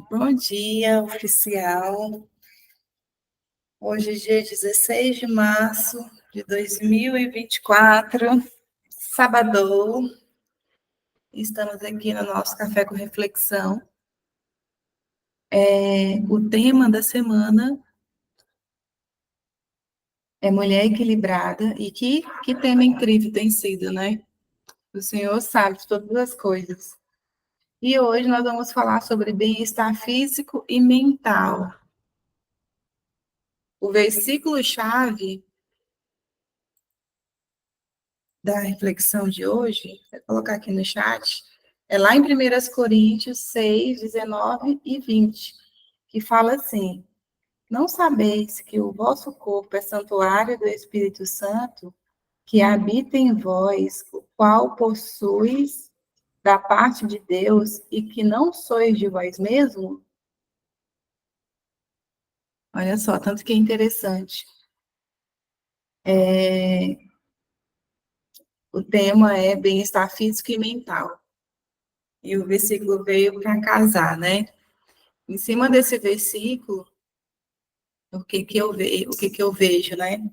Bom dia, oficial. Hoje, dia 16 de março de 2024, sábado. Estamos aqui no nosso Café com Reflexão. O tema da semana é Mulher Equilibrada. E que tema incrível tem sido, né? O Senhor sabe de todas as coisas. E hoje nós vamos falar sobre bem-estar físico e mental. O versículo-chave da reflexão de hoje, vou colocar aqui no chat, é lá em 1 Coríntios 6, 19 e 20, que fala assim: não sabeis que o vosso corpo é santuário do Espírito Santo, que habita em vós, o qual possuis da parte de Deus, e que não sois de vós mesmo? Olha só, tanto que é interessante. O tema é bem-estar físico e mental. E o versículo veio para casar, né? Em cima desse versículo, o que que eu vejo, né?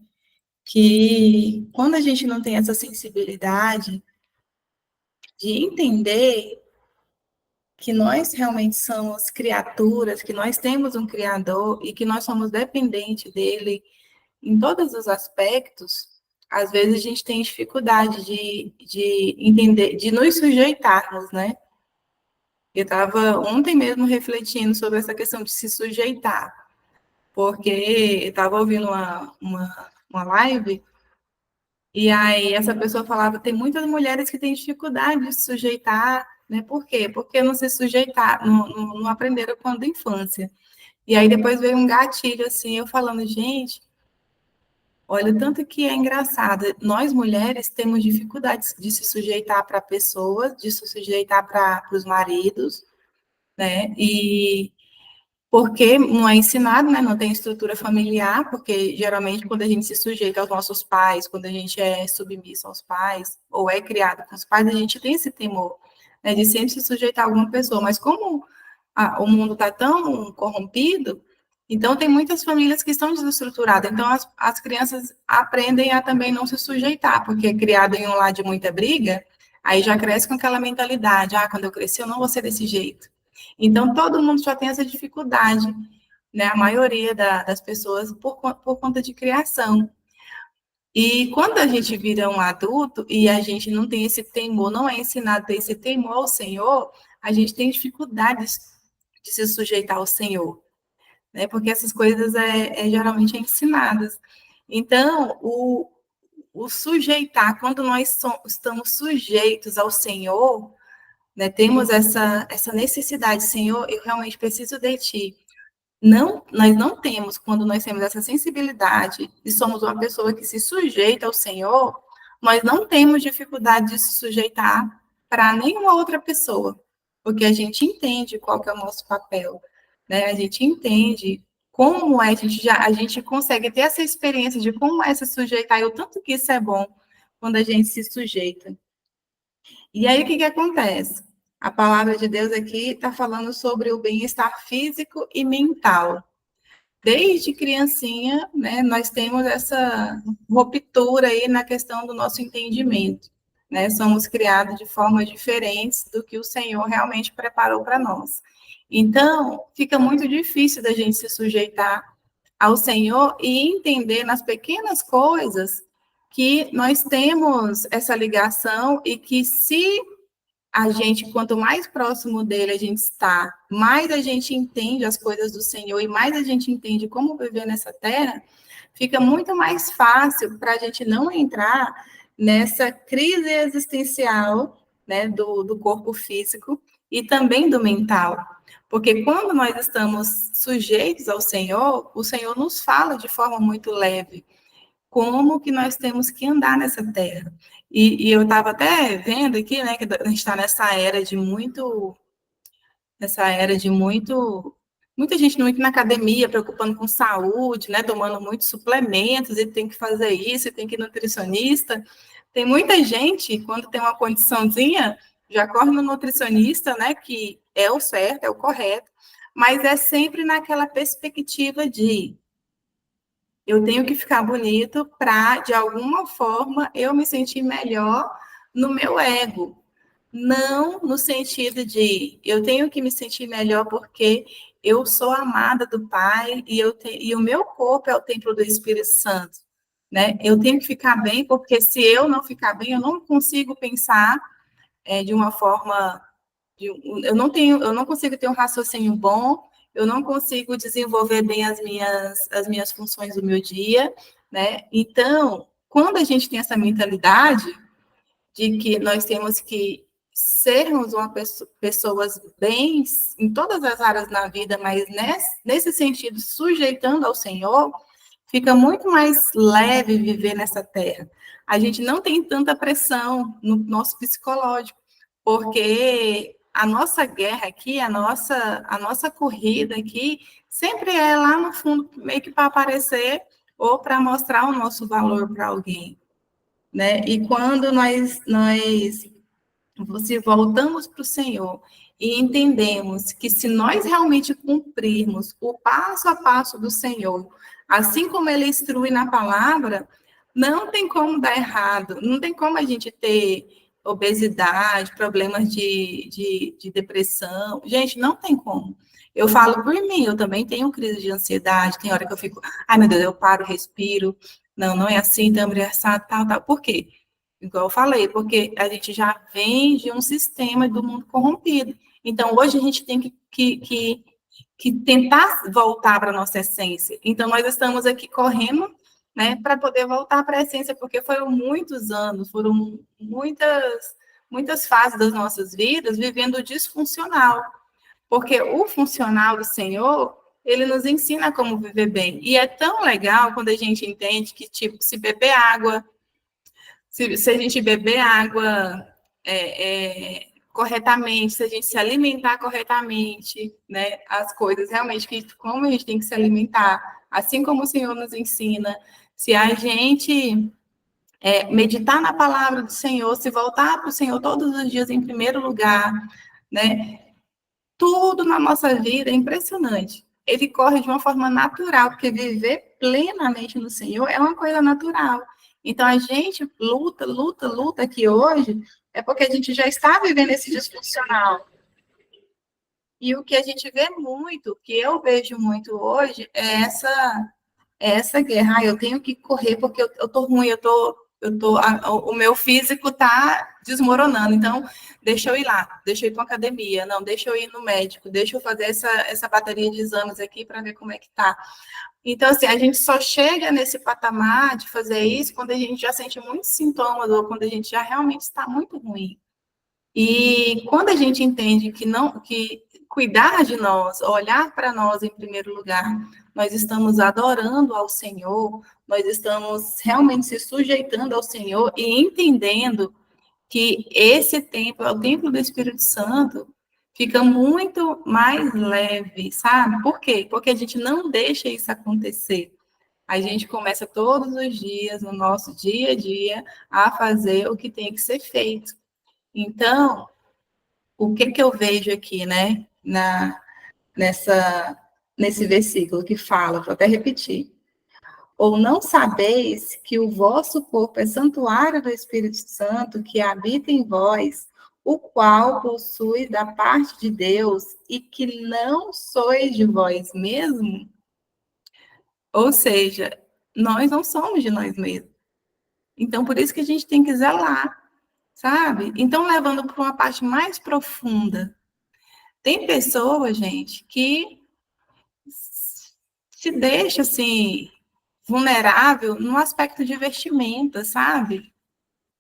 Que quando a gente não tem essa sensibilidade de entender que nós realmente somos criaturas, que nós temos um Criador e que nós somos dependentes dele em todos os aspectos, às vezes a gente tem dificuldade de entender, de nos sujeitarmos, né? Eu estava ontem mesmo refletindo sobre essa questão de se sujeitar, porque eu estava ouvindo uma live, e aí essa pessoa falava, tem muitas mulheres que têm dificuldade de se sujeitar, né? Por quê? Porque não se sujeitar, não aprenderam quando infância. E aí depois veio um gatilho, assim, eu falando, gente, olha, tanto que é engraçado, nós mulheres temos dificuldades de se sujeitar para pessoas, de se sujeitar para os maridos, né? E porque não é ensinado, né? Não tem estrutura familiar, porque geralmente quando a gente se sujeita aos nossos pais, quando a gente é submisso aos pais, ou é criado com os pais, a gente tem esse temor, né, de sempre se sujeitar a alguma pessoa. Mas como o mundo está tão corrompido, então tem muitas famílias que estão desestruturadas. Então as crianças aprendem a também não se sujeitar, porque é criado em um lar de muita briga, aí já cresce com aquela mentalidade, quando eu crescer eu não vou ser desse jeito. Então, todo mundo já tem essa dificuldade, né? A maioria das pessoas por conta de criação. E quando a gente vira um adulto e a gente não tem esse temor, não é ensinado a ter esse temor ao Senhor, a gente tem dificuldades de se sujeitar ao Senhor, né? Porque essas coisas geralmente ensinadas. Então, o sujeitar, quando nós estamos sujeitos ao Senhor, né, temos essa necessidade, Senhor, eu realmente preciso de Ti. Não, nós não temos, quando nós temos essa sensibilidade e somos uma pessoa que se sujeita ao Senhor, nós não temos dificuldade de se sujeitar para nenhuma outra pessoa, porque a gente entende qual que é o nosso papel, né? A gente entende como é, a gente consegue ter essa experiência de como é se sujeitar, e o tanto que isso é bom quando a gente se sujeita. E aí, o que acontece? A palavra de Deus aqui está falando sobre o bem-estar físico e mental. Desde criancinha, né, nós temos essa ruptura aí na questão do nosso entendimento, né? Somos criados de formas diferentes do que o Senhor realmente preparou para nós. Então, fica muito difícil da gente se sujeitar ao Senhor e entender nas pequenas coisas que nós temos essa ligação e que se a gente, quanto mais próximo dele a gente está, mais a gente entende as coisas do Senhor e mais a gente entende como viver nessa terra, fica muito mais fácil para a gente não entrar nessa crise existencial, né, do corpo físico e também do mental. Porque quando nós estamos sujeitos ao Senhor, o Senhor nos fala de forma muito leve como que nós temos que andar nessa terra. E eu estava até vendo aqui, né, que a gente está muita gente muito na academia, preocupando com saúde, né, tomando muitos suplementos, e tem que fazer isso, e tem que ir nutricionista. Tem muita gente, quando tem uma condiçãozinha, já corre no nutricionista, né, que é o certo, é o correto, mas é sempre naquela perspectiva de eu tenho que ficar bonito para, de alguma forma, eu me sentir melhor no meu ego. Não no sentido de eu tenho que me sentir melhor porque eu sou amada do Pai e o meu corpo é o templo do Espírito Santo. Né? Eu tenho que ficar bem, porque se eu não ficar bem, eu não consigo pensar de uma forma eu não consigo ter um raciocínio bom, eu não consigo desenvolver bem as minhas funções do meu dia, né? Então, quando a gente tem essa mentalidade de que nós temos que sermos pessoas bens em todas as áreas da vida, mas nesse sentido, sujeitando ao Senhor, fica muito mais leve viver nessa terra. A gente não tem tanta pressão no nosso psicológico, porque a nossa guerra aqui, a nossa corrida aqui, sempre é lá no fundo, meio que para aparecer ou para mostrar o nosso valor para alguém, né? E quando nós se voltamos para o Senhor e entendemos que se nós realmente cumprirmos o passo a passo do Senhor, assim como Ele instrui na palavra, não tem como dar errado, não tem como a gente ter obesidade, problemas de depressão. Gente, não tem como. Eu falo por mim, eu também tenho crise de ansiedade, tem hora que eu fico, ai meu Deus, eu paro, respiro, não é assim, então é assado, tal. Por quê? Igual eu falei, porque a gente já vem de um sistema do mundo corrompido. Então, hoje a gente tem que tentar voltar para a nossa essência. Então, nós estamos aqui correndo, né, para poder voltar para a essência, porque foram muitos anos, foram muitas fases das nossas vidas vivendo disfuncional. Porque o funcional do Senhor, ele nos ensina como viver bem. E é tão legal quando a gente entende que, tipo, se beber água, se a gente beber água corretamente, se a gente se alimentar corretamente, né, as coisas realmente que como a gente tem que se alimentar, assim como o Senhor nos ensina, se a gente meditar na palavra do Senhor, se voltar para o Senhor todos os dias em primeiro lugar, né, tudo na nossa vida é impressionante. Ele corre de uma forma natural, porque viver plenamente no Senhor é uma coisa natural. Então, a gente luta aqui hoje, é porque a gente já está vivendo esse disfuncional. E o que a gente vê muito, que eu vejo muito hoje, é essa guerra. Ah, eu tenho que correr porque eu tô ruim, o meu físico tá desmoronando. Então, deixa eu ir lá, deixa eu ir para academia, não, deixa eu ir no médico, deixa eu fazer essa bateria de exames aqui para ver como é que tá. Então, assim, a gente só chega nesse patamar de fazer isso quando a gente já sente muitos sintomas ou quando a gente já realmente está muito ruim. E quando a gente entende que cuidar de nós, olhar para nós em primeiro lugar, nós estamos adorando ao Senhor, nós estamos realmente se sujeitando ao Senhor e entendendo que esse templo é o templo do Espírito Santo, fica muito mais leve, sabe? Por quê? Porque a gente não deixa isso acontecer. A gente começa todos os dias, no nosso dia a dia, a fazer o que tem que ser feito. Então, o que eu vejo aqui, né, nesse versículo que fala, vou até repetir. Ou não sabeis que o vosso corpo é santuário do Espírito Santo que habita em vós, o qual possui da parte de Deus e que não sois de vós mesmo? Ou seja, nós não somos de nós mesmos. Então, por isso que a gente tem que zelar, sabe? Então, levando para uma parte mais profunda, tem pessoas, gente, que se deixa assim vulnerável no aspecto de vestimenta, sabe?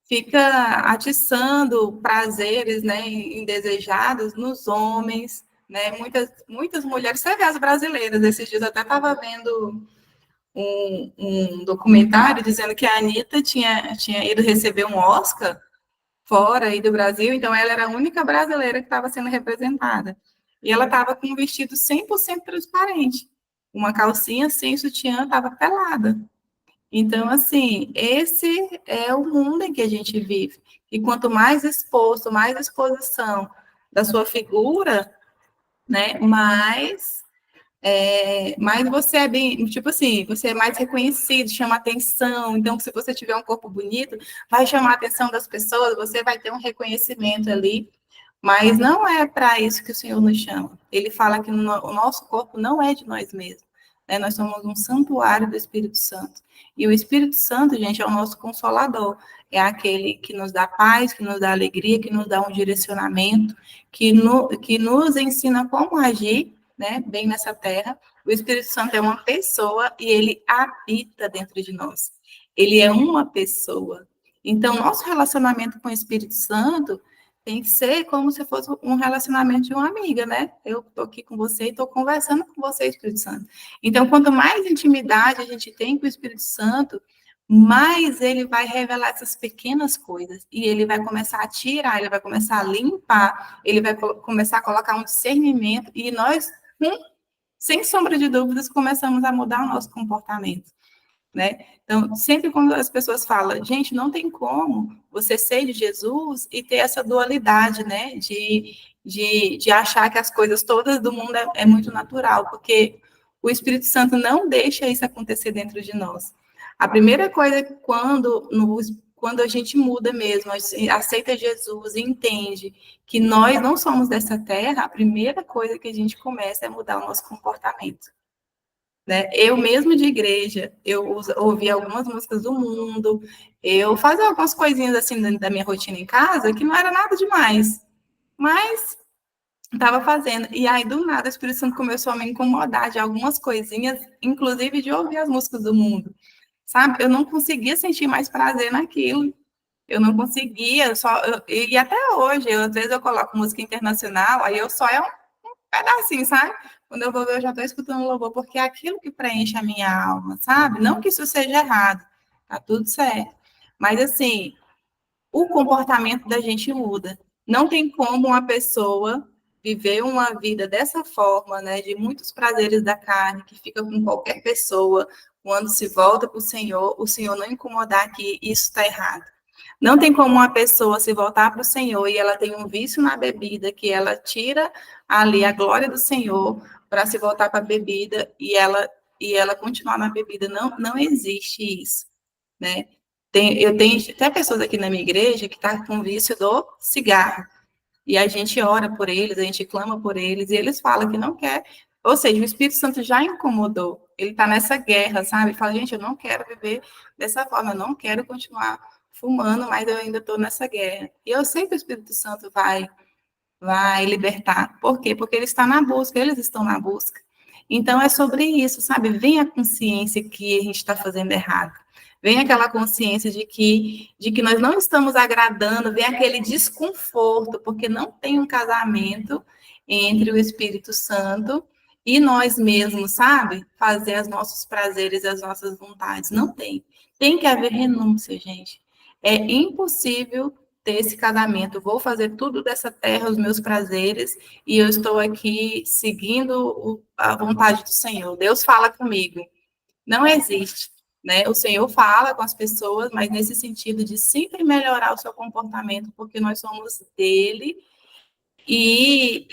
Fica atiçando prazeres, né, indesejados nos homens, né? Muitas mulheres, você vê as brasileiras, esses dias eu até estava vendo um documentário dizendo que a Anitta tinha ido receber um Oscar fora aí do Brasil, então ela era a única brasileira que estava sendo representada. E ela estava com um vestido 100% transparente. Uma calcinha sem sutiã, estava pelada. Então, assim, esse é o mundo em que a gente vive. E quanto mais exposto, mais exposição da sua figura, né? Mas você é bem, tipo assim, você é mais reconhecido, chama atenção. Então, se você tiver um corpo bonito, vai chamar a atenção das pessoas, você vai ter um reconhecimento ali. Mas não é para isso que o Senhor nos chama. Ele fala que o nosso corpo não é de nós mesmos, né? Nós somos um santuário do Espírito Santo. E o Espírito Santo, gente, é o nosso consolador. É aquele que nos dá paz, que nos dá alegria, que nos dá um direcionamento, que nos ensina como agir, né, bem nessa terra. O Espírito Santo é uma pessoa e ele habita dentro de nós. Ele é uma pessoa. Então, nosso relacionamento com o Espírito Santo tem que ser como se fosse um relacionamento de uma amiga, né? Eu estou aqui com você e estou conversando com você, Espírito Santo. Então, quanto mais intimidade a gente tem com o Espírito Santo, mais ele vai revelar essas pequenas coisas. E ele vai começar a tirar, ele vai começar a limpar, ele vai começar a colocar um discernimento. E nós, sem sombra de dúvidas, começamos a mudar o nosso comportamento, né? Então, sempre quando as pessoas falam, gente, não tem como você ser de Jesus e ter essa dualidade, né? De achar que as coisas todas do mundo é muito natural, porque o Espírito Santo não deixa isso acontecer dentro de nós. A primeira coisa é quando a gente muda mesmo, aceita Jesus e entende que nós não somos dessa terra, a primeira coisa que a gente começa é mudar o nosso comportamento. Né? Eu mesmo de igreja, eu ouvi algumas músicas do mundo, eu fazia algumas coisinhas assim da minha rotina em casa, que não era nada demais, mas estava fazendo. E aí, do nada, o Espírito Santo começou a me incomodar de algumas coisinhas, inclusive de ouvir as músicas do mundo, sabe? Eu não conseguia sentir mais prazer naquilo, eu não conseguia, e até hoje, às vezes eu coloco música internacional, aí eu só pedacinho, sabe? Quando eu vou ver, eu já estou escutando louvor, porque é aquilo que preenche a minha alma, sabe? Não que isso seja errado, tá tudo certo. Mas, assim, o comportamento da gente muda. Não tem como uma pessoa viver uma vida dessa forma, né, de muitos prazeres da carne, que fica com qualquer pessoa, quando se volta para o Senhor não incomodar que isso está errado. Não tem como uma pessoa se voltar para o Senhor e ela tem um vício na bebida, que ela tira ali a glória do Senhor para se voltar para a bebida e ela continuar na bebida. Não, não existe isso, né? Eu tenho até pessoas aqui na minha igreja que estão com vício do cigarro. E a gente ora por eles, a gente clama por eles, e eles falam que não quer. Ou seja, o Espírito Santo já incomodou. Ele está nessa guerra, sabe? Ele fala, gente, eu não quero viver dessa forma, eu não quero continuar fumando, mas eu ainda estou nessa guerra. E eu sei que o Espírito Santo vai libertar. Por quê? Porque ele está na busca, eles estão na busca. Então é sobre isso, sabe? Vem a consciência que a gente está fazendo errado. Vem aquela consciência de que nós não estamos agradando, vem aquele desconforto, porque não tem um casamento entre o Espírito Santo e nós mesmos, sabe? Fazer os nossos prazeres e as nossas vontades. Não tem. Tem que haver renúncia, gente. É impossível ter esse casamento. Vou fazer tudo dessa terra, os meus prazeres, e eu estou aqui seguindo a vontade do Senhor. Deus fala comigo. Não existe. Né? O Senhor fala com as pessoas, mas nesse sentido de sempre melhorar o seu comportamento, porque nós somos dele e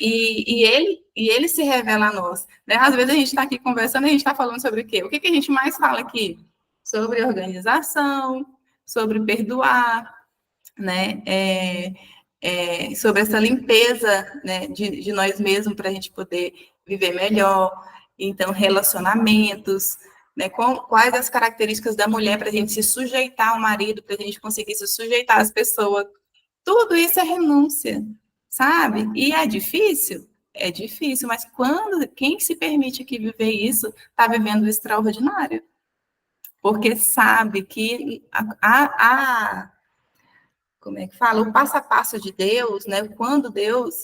ele se revela a nós. Né? Às vezes a gente está aqui conversando e a gente está falando sobre o quê? O que a gente mais fala aqui? Sobre organização, sobre perdoar, né? Sobre essa limpeza, né, de nós mesmos para a gente poder viver melhor. Então, relacionamentos, né? Quais as características da mulher para a gente se sujeitar ao marido, para a gente conseguir se sujeitar às pessoas. Tudo isso é renúncia, sabe? E é difícil? É difícil, mas quem se permite aqui viver isso está vivendo o extraordinário. Porque sabe que como é que fala? O passo a passo de Deus, né?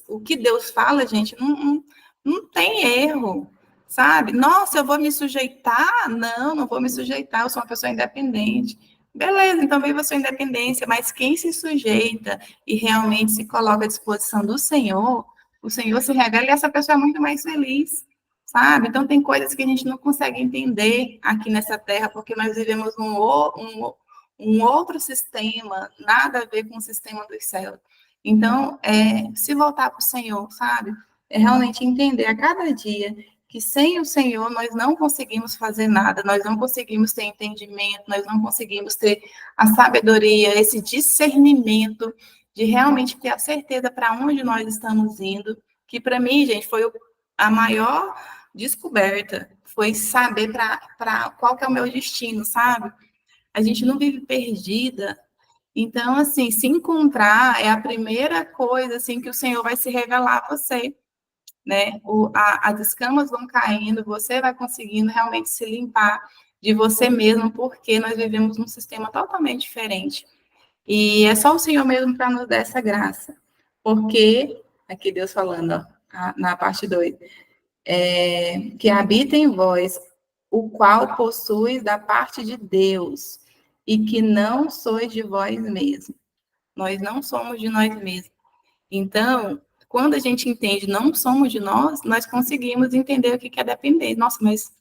O que Deus fala, gente, não tem erro, sabe? Nossa, eu vou me sujeitar? Não vou me sujeitar, eu sou uma pessoa independente. Beleza, então viva a sua independência, mas quem se sujeita e realmente se coloca à disposição do Senhor, o Senhor se revela e essa pessoa é muito mais feliz, sabe? Então tem coisas que a gente não consegue entender aqui nessa terra, porque nós vivemos um outro sistema, nada a ver com o sistema dos céus. Então, se voltar para o Senhor, sabe? é realmente entender a cada dia que sem o Senhor nós não conseguimos fazer nada, nós não conseguimos ter entendimento, nós não conseguimos ter a sabedoria, esse discernimento de realmente ter a certeza para onde nós estamos indo, que para mim, gente, foi a maior descoberta, foi saber para qual que é o meu destino, sabe? A gente não vive perdida. Então, assim, se encontrar é a primeira coisa assim que o Senhor vai se revelar a você, né? As escamas vão caindo, você vai conseguindo realmente se limpar de você mesmo, porque nós vivemos num sistema totalmente diferente. E é só o Senhor mesmo para nos dar essa graça. Porque, aqui Deus falando, ó, na parte 2, que habita em vós, o qual possuis da parte de Deus, e que não sois de vós mesmos. Nós não somos de nós mesmos. Então, quando a gente entende não somos de nós, nós conseguimos entender o que é depender. Nossa, mas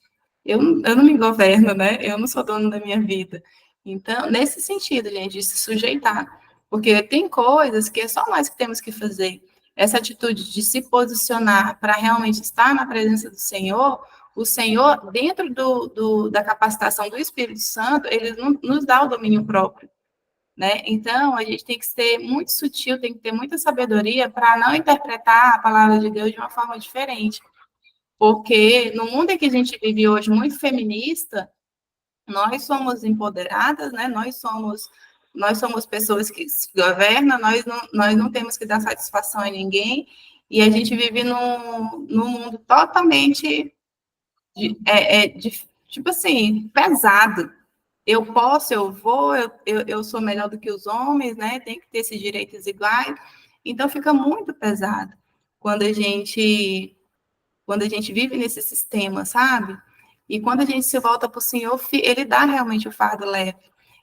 eu não me governo, né? Eu não sou dono da minha vida. Então, nesse sentido, gente, de se sujeitar. Porque tem coisas que é só nós que temos que fazer. Essa atitude de se posicionar para realmente estar na presença do Senhor, o Senhor, dentro da capacitação do Espírito Santo, ele nos dá o domínio próprio, né? Então, a gente tem que ser muito sutil, tem que ter muita sabedoria para não interpretar a palavra de Deus de uma forma diferente. Porque no mundo em que a gente vive hoje, muito feminista, nós somos empoderadas, né? Nós somos pessoas que se governam, nós não temos que dar satisfação a ninguém, e a gente vive num mundo totalmente, tipo assim, pesado. Eu posso, eu vou, eu sou melhor do que os homens, né? Tem que ter esses direitos iguais. Então fica muito pesado quando a gente quando a gente vive nesse sistema, sabe? E quando a gente se volta para o Senhor, ele dá realmente o fardo leve.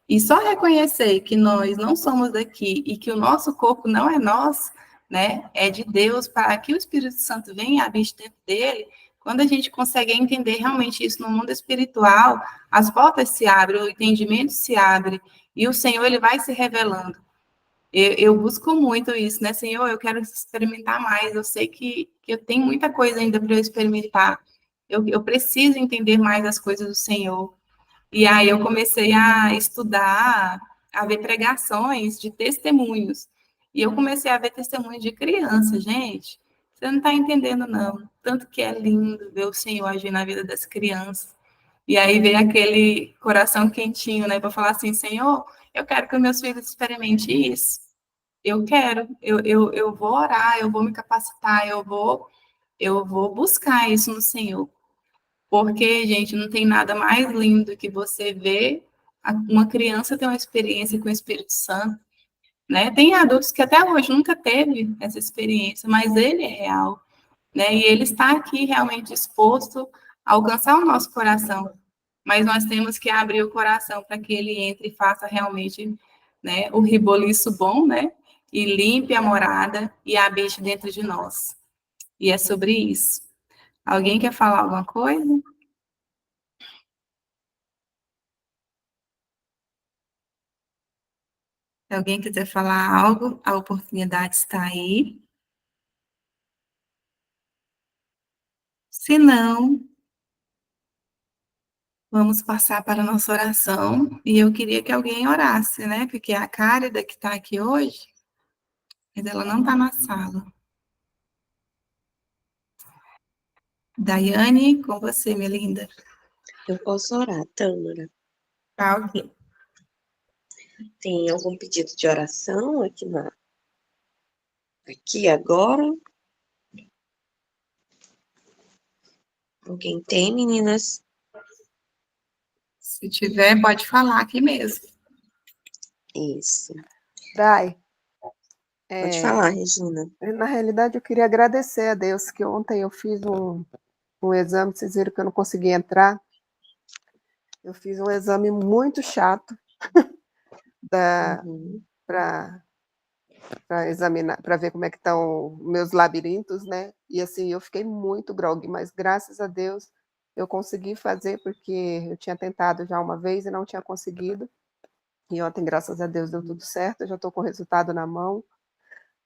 E só reconhecer que nós não somos daqui e que o nosso corpo não é nosso, né? É de Deus, para que o Espírito Santo venha habitar dentro dele. Quando a gente consegue entender realmente isso no mundo espiritual, as portas se abrem, o entendimento se abre e o Senhor ele vai se revelando. Eu busco muito isso, né, Senhor? Eu quero experimentar mais. Eu sei que eu tenho muita coisa ainda para eu experimentar. Eu preciso entender mais as coisas do Senhor. E aí eu comecei a estudar, a ver pregações de testemunhos. E eu comecei a ver testemunhos de criança, gente. Você não está entendendo, não. Tanto que é lindo ver o Senhor agir na vida das crianças. E aí vem aquele coração quentinho, né, para falar assim, Senhor, eu quero que os meus filhos experimentem isso. Eu quero, eu vou orar, eu vou me capacitar, eu vou buscar isso no Senhor. Porque, gente, não tem nada mais lindo que você ver uma criança ter uma experiência com o Espírito Santo, né? Tem adultos que até hoje nunca teve essa experiência, mas ele é real, né? E ele está aqui realmente disposto a alcançar o nosso coração. Mas nós temos que abrir o coração para que ele entre e faça realmente, né, o reboliço bom, né? E limpe a morada e habite dentro de nós. E é sobre isso. Alguém quer falar alguma coisa? Se alguém quiser falar algo, a oportunidade está aí. Se não, vamos passar para a nossa oração. E eu queria que alguém orasse, né? Porque a Cárida que está aqui hoje, mas ela não está na sala. Daiane, com você, minha linda. Eu posso orar, Tâmara. Tá, ok. Tem algum pedido de oração aqui agora? Alguém tem, meninas? Se tiver, pode falar aqui mesmo. Isso. Dai, Pode falar, Regina. na realidade eu queria agradecer a Deus que ontem eu fiz um exame, vocês viram que eu não consegui entrar. Eu fiz um exame muito chato Uhum. para examinar, para ver como é que estão meus labirintos, né? E assim, eu fiquei muito grogue, mas graças a Deus eu consegui fazer, porque eu tinha tentado já uma vez e não tinha conseguido. E ontem, graças a Deus, deu tudo certo, eu já estou com o resultado na mão.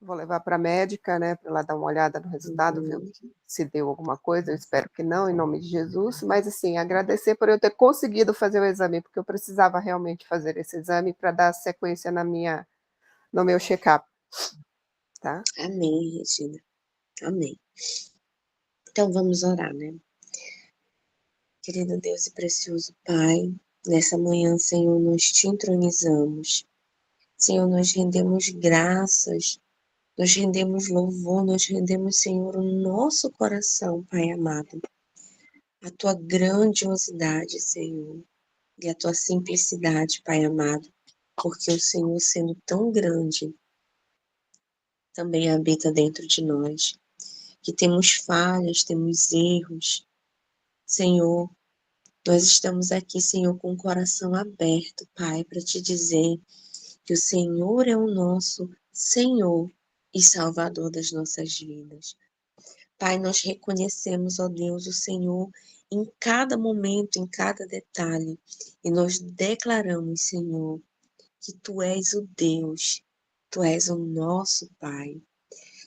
Vou levar para a médica, né, para ela dar uma olhada no resultado, ver se deu alguma coisa, eu espero que não, em nome de Jesus, mas assim, agradecer por eu ter conseguido fazer o exame, porque eu precisava realmente fazer esse exame para dar sequência no meu check-up, tá? Amém, Regina. Amém. Então vamos orar, né? Querido Deus e precioso Pai, nessa manhã, Senhor, nós te entronizamos. Senhor, nós rendemos graças, nós rendemos louvor, nós rendemos, Senhor, o nosso coração, Pai amado. A tua grandiosidade, Senhor, e a tua simplicidade, Pai amado, porque o Senhor, sendo tão grande, também habita dentro de nós, que temos falhas, temos erros. Senhor, nós estamos aqui, Senhor, com o coração aberto, Pai, para te dizer que o Senhor é o nosso Senhor e Salvador das nossas vidas. Pai, nós reconhecemos, ó Deus, o Senhor em cada momento, em cada detalhe, e nós declaramos, Senhor, que Tu és o Deus, Tu és o nosso Pai.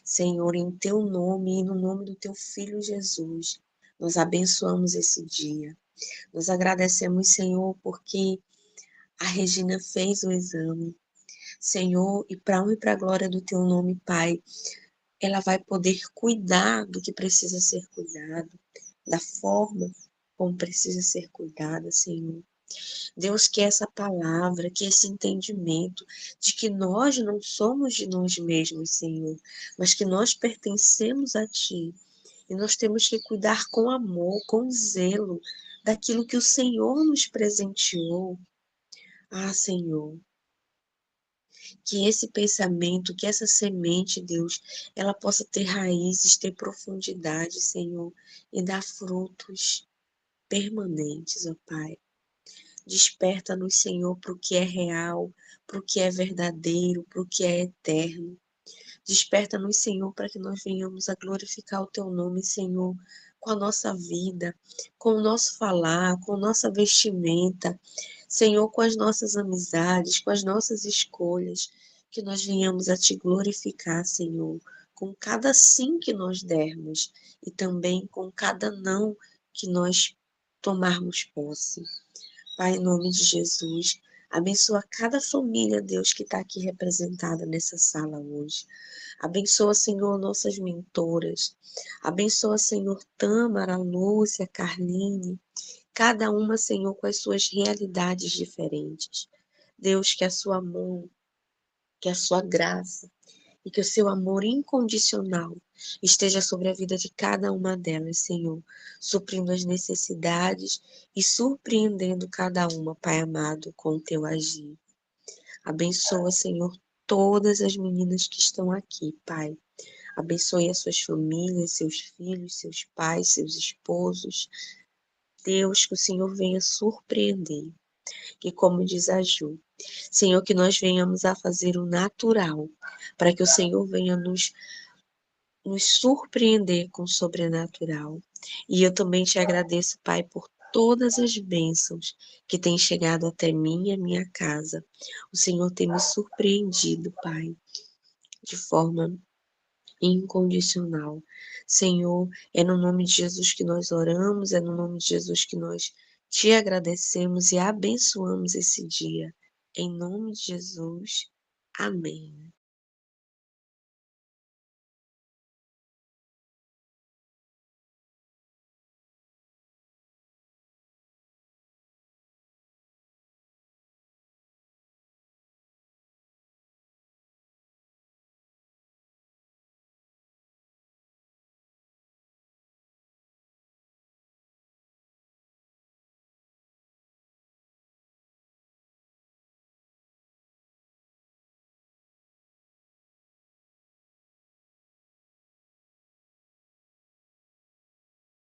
Senhor, em Teu nome e no nome do Teu Filho Jesus, nós abençoamos esse dia. Nós agradecemos, Senhor, porque a Regina fez o exame. Senhor, e para a honra e para a glória do Teu nome, Pai, ela vai poder cuidar do que precisa ser cuidado, da forma como precisa ser cuidada, Senhor. Deus, que essa palavra, que esse entendimento de que nós não somos de nós mesmos, Senhor, mas que nós pertencemos a Ti. E nós temos que cuidar com amor, com zelo, daquilo que o Senhor nos presenteou. Ah, Senhor, que esse pensamento, que essa semente, Deus, ela possa ter raízes, ter profundidade, Senhor, e dar frutos permanentes, ó Pai. Desperta-nos, Senhor, para o que é real, para o que é verdadeiro, para o que é eterno. Desperta-nos, Senhor, para que nós venhamos a glorificar o Teu nome, Senhor, com a nossa vida, com o nosso falar, com a nossa vestimenta, Senhor, com as nossas amizades, com as nossas escolhas, que nós venhamos a Te glorificar, Senhor, com cada sim que nós dermos e também com cada não que nós tomarmos posse. Pai, em nome de Jesus, abençoa cada família, Deus, que está aqui representada nessa sala hoje. Abençoa, Senhor, nossas mentoras. Abençoa, Senhor, Tâmara, Lúcia, Carline. Cada uma, Senhor, com as suas realidades diferentes. Deus, que a sua mão, que a sua graça e que o seu amor incondicional esteja sobre a vida de cada uma delas, Senhor, suprindo as necessidades e surpreendendo cada uma, Pai amado, com o teu agir. Abençoa, Senhor, todas as meninas que estão aqui, Pai. Abençoe as suas famílias, seus filhos, seus pais, seus esposos. Deus, que o Senhor venha surpreender. Que, como diz a Ju, Senhor, que nós venhamos a fazer o natural, para que o Senhor venha nos surpreender com o sobrenatural. E eu também te agradeço, Pai, por todas as bênçãos que têm chegado até mim e a minha casa. O Senhor tem me surpreendido, Pai, de forma incondicional. Senhor, é no nome de Jesus que nós oramos, é no nome de Jesus que nós te agradecemos e abençoamos esse dia. Em nome de Jesus, amém.